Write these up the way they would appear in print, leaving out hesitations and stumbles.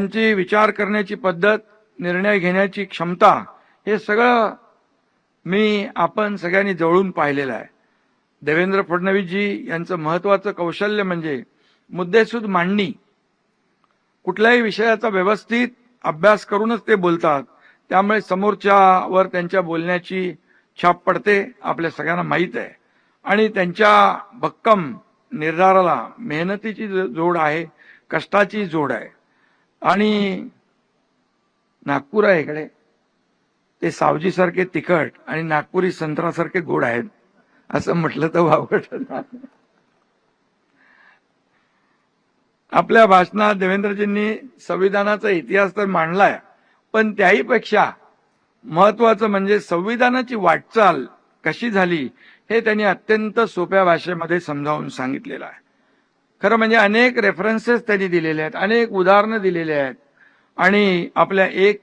त्यांची विचार करण्याची पद्धत, निर्णय घेण्याची क्षमता, हे सगळं आपण सगळ्यांनी जवळून पाहिलेलं आहे. देवेंद्र फडणवीसजी यांचं महत्वाचं कौशल्य म्हणजे मुद्देसूद मांडणी. कुठल्याही विषयाचा व्यवस्थित अभ्यास करूनच ते बोलतात, त्यामुळे समोरच्यावर त्यांच्या बोलण्याची छाप पडते, आपल्या सगळ्यांना माहीत आहे. आणि त्यांच्या भक्कम निर्धाराला मेहनतीची जोड आहे, कष्टाची जोड आहे. आणि नागपूर आहे इकडे, ते सावजीसारखे तिखट आणि नागपुरी संत्रासारखे गोड आहेत, असं म्हटलं तर वावगं. आपल्या भाषणात देवेंद्रजींनी संविधानाचा इतिहास तर मांडलाय, पण त्याहीपेक्षा महत्वाचं म्हणजे संविधानाची वाटचाल कशी झाली हे त्यांनी अत्यंत सोप्या भाषेमध्ये समजावून सांगितलेलं आहे. खरं म्हणजे अनेक रेफरन्सेस त्यांनी दिलेले आहेत, अनेक उदाहरणं दिलेली आहेत. आणि आपल्या 1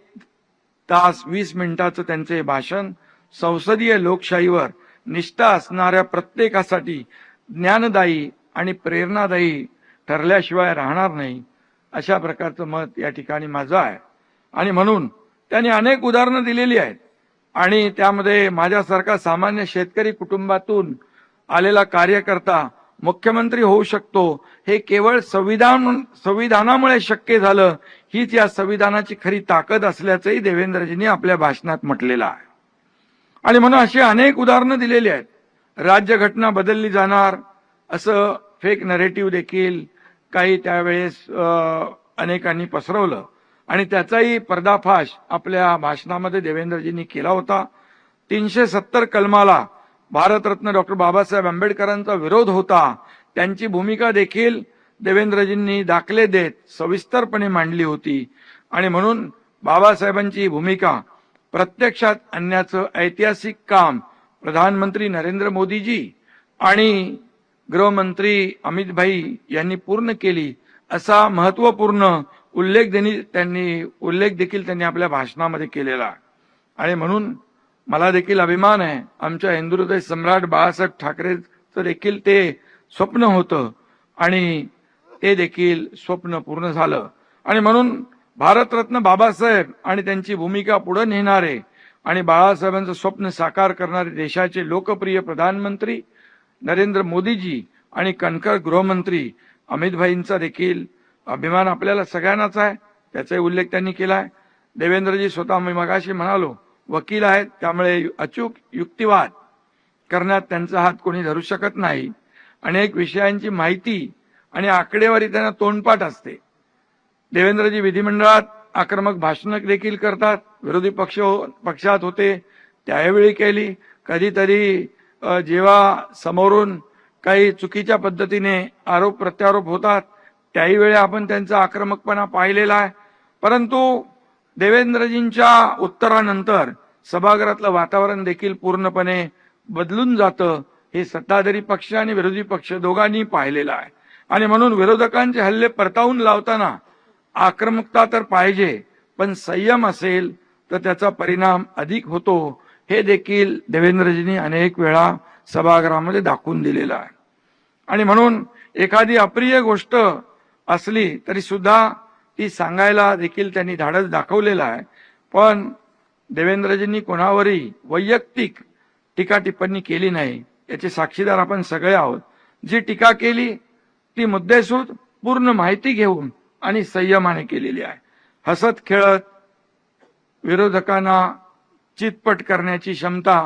तास 20 मिनिटाचं त्यांचे भाषण संसदीय लोकशाहीवर निष्ठा असणाऱ्या प्रत्येकासाठी ज्ञानदायी आणि प्रेरणादायी ठरल्याशिवाय राहणार नाही, अशा प्रकारचं मत या ठिकाणी माझं आहे. आणि म्हणून त्यांनी अनेक उदाहरणं दिलेली आहेत. आणि त्यामध्ये माझ्यासारखा सामान्य शेतकरी कुटुंबातून आलेला कार्यकर्ता मुख्यमंत्री होऊ शकतो, हे केवळ संविधानामुळे शक्य झालं, हीच या संविधानाची खरी ताकद असल्याचंही देवेंद्रजींनी आपल्या भाषणात म्हटलेलं आहे. आणि म्हणून अशी अनेक उदाहरणं दिलेली आहेत. राज्यघटना बदलली जाणार असं फेक नरेटिव्ह देखील काही त्यावेळेस अनेकांनी पसरवलं, आणि त्याचाही पर्दाफाश आपल्या भाषणामध्ये देवेंद्रजींनी केला होता. 370 कलमाला भारतरत्न डॉक्टर बाबासाहेब आंबेडकरांचा विरोध होता, त्यांची भूमिका देखील देवेंद्रजींनी दाखले देत सविस्तरपणे मांडली होती. आणि म्हणून बाबासाहेबांची भूमिका प्रत्यक्षात आणण्याचं ऐतिहासिक काम प्रधानमंत्री नरेंद्र मोदीजी आणि गृहमंत्री अमित भाई यांनी पूर्ण केली, असा महत्वपूर्ण उल्लेख देखील त्यांनी आपल्या भाषणामध्ये केलेला. आणि म्हणून मला देखील अभिमान आहे, आमच्या हिंदुहृदय सम्राट बाळासाहेब ठाकरेंचं देखील ते स्वप्न होतं आणि ते देखील स्वप्न पूर्ण झालं. आणि म्हणून भारतरत्न बाबासाहेब आणि त्यांची भूमिका पुढे नेणारे आणि बाळासाहेबांचं स्वप्न साकार करणारे देशाचे लोकप्रिय प्रधानमंत्री नरेंद्र मोदीजी आणि कणखर गृहमंत्री अमित भाईंचा देखील अभिमान आपल्याला सगळ्यांनाच आहे, त्याचाही उल्लेख त्यांनी केलाय. देवेंद्रजी स्वतः मी मगाशी म्हणालो वकील आहेत, त्यामुळे अचूक युक्तिवाद करण्यात त्यांचा हात कोणी धरू शकत नाही. अनेक विषयांची माहिती आणि आकडेवारी त्यांना तोंडपाठ असते. देवेंद्रजी विधिमंडळात आक्रमक भाषणं देखील करतात. विरोधी पक्षात होते त्यावेळी केली, कधीतरी जेव्हा समोरून काही चुकीच्या पद्धतीने आरोप प्रत्यारोप होतात त्याही वेळी आपण त्यांचा आक्रमकपणा पाहिलेला आहे. परंतु देवेंद्रजींच्या उत्तरानंतर सभागृहातलं वातावरण देखील पूर्णपणे बदलून जातं, हे सत्ताधारी पक्ष आणि विरोधी पक्ष दोघांनी पाहिलेलं आहे. आणि म्हणून विरोधकांचे हल्ले परतावून लावताना आक्रमकता तर पाहिजे, पण संयम असेल तर त्याचा परिणाम अधिक होतो, हे देखील देवेंद्रजींनी अनेक वेळा सभागृहामध्ये दाखवून दिलेलं आहे. आणि म्हणून एखादी अप्रिय गोष्ट असली तरी सुद्धा ती सांगायला देखील त्यांनी धाडस दाखवलेलं आहे. पण देवेंद्रजींनी कोणावरही वैयक्तिक टीका टिप्पणी केली नाही, याचे साक्षीदार आपण सगळे आहोत. जी टीका केली ती मुद्देसूद पूर्ण माहिती घेऊन आणि संयमाने केलेली आहे. हसत खेळत विरोधकांना चितपट करण्याची क्षमता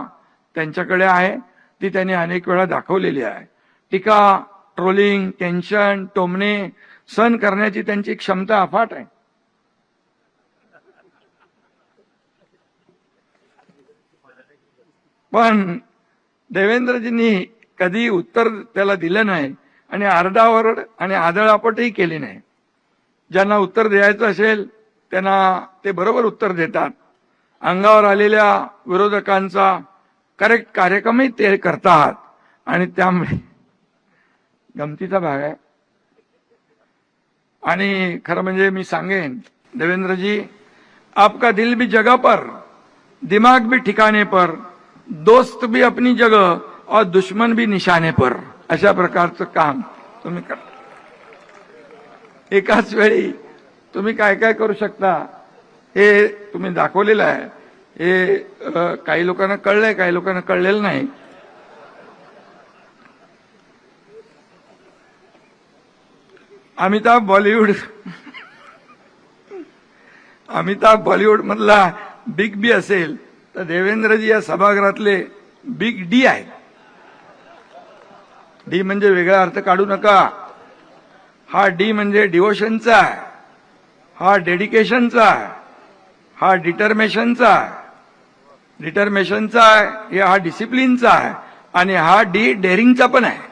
त्यांच्याकडे आहे, ती त्यांनी अनेक वेळा दाखवलेली आहे. टीका, ट्रोलिंग, टेन्शन, टोमणे सहन करण्याची त्यांची क्षमता अफाट आहे. पण देवेंद्रजींनी कधी उत्तर त्याला दिलं नाही आणि आरडाओरड आणि आदळआपटही केली नाही. ज्यांना उत्तर द्यायचं असेल त्यांना ते बरोबर उत्तर देतात. अंगावर आलेल्या विरोधकांचा करेक्ट कार्यक्रमही ते करतात आणि त्यामुळे गमतीचा भाग आहे. आणि खरं म्हणजे मी सांगेन देवेंद्रजी, आपका दिल भी जगह पर, दिमाग भी ठिकाने पर, दोस्त भी अपनी जगह और दुश्मन भी निशाने पर, अशा प्रकारचं काम तुम्ही करता. एकाच वेळी तुम्ही काय काय करू शकता हे तुम्ही दाखवलेलं आहे. हे काही लोकांना कळलंय, काही लोकांना कळलेलं नाही. अमिताभ बॉलिवूड मधला बिग बी असेल तर देवेंद्रजी या सभागृहातले बिग डी आहेत. डी म्हणजे वेगळा अर्थ काढू नका. हा डी म्हणजे डिवोशनचा आहे, हा डेडिकेशनचा आहे, हा डिटर्मिनेशनचा आहे, हा डिसिप्लिनचा आहे आणि हा डी डेअरिंगचा पण आहे.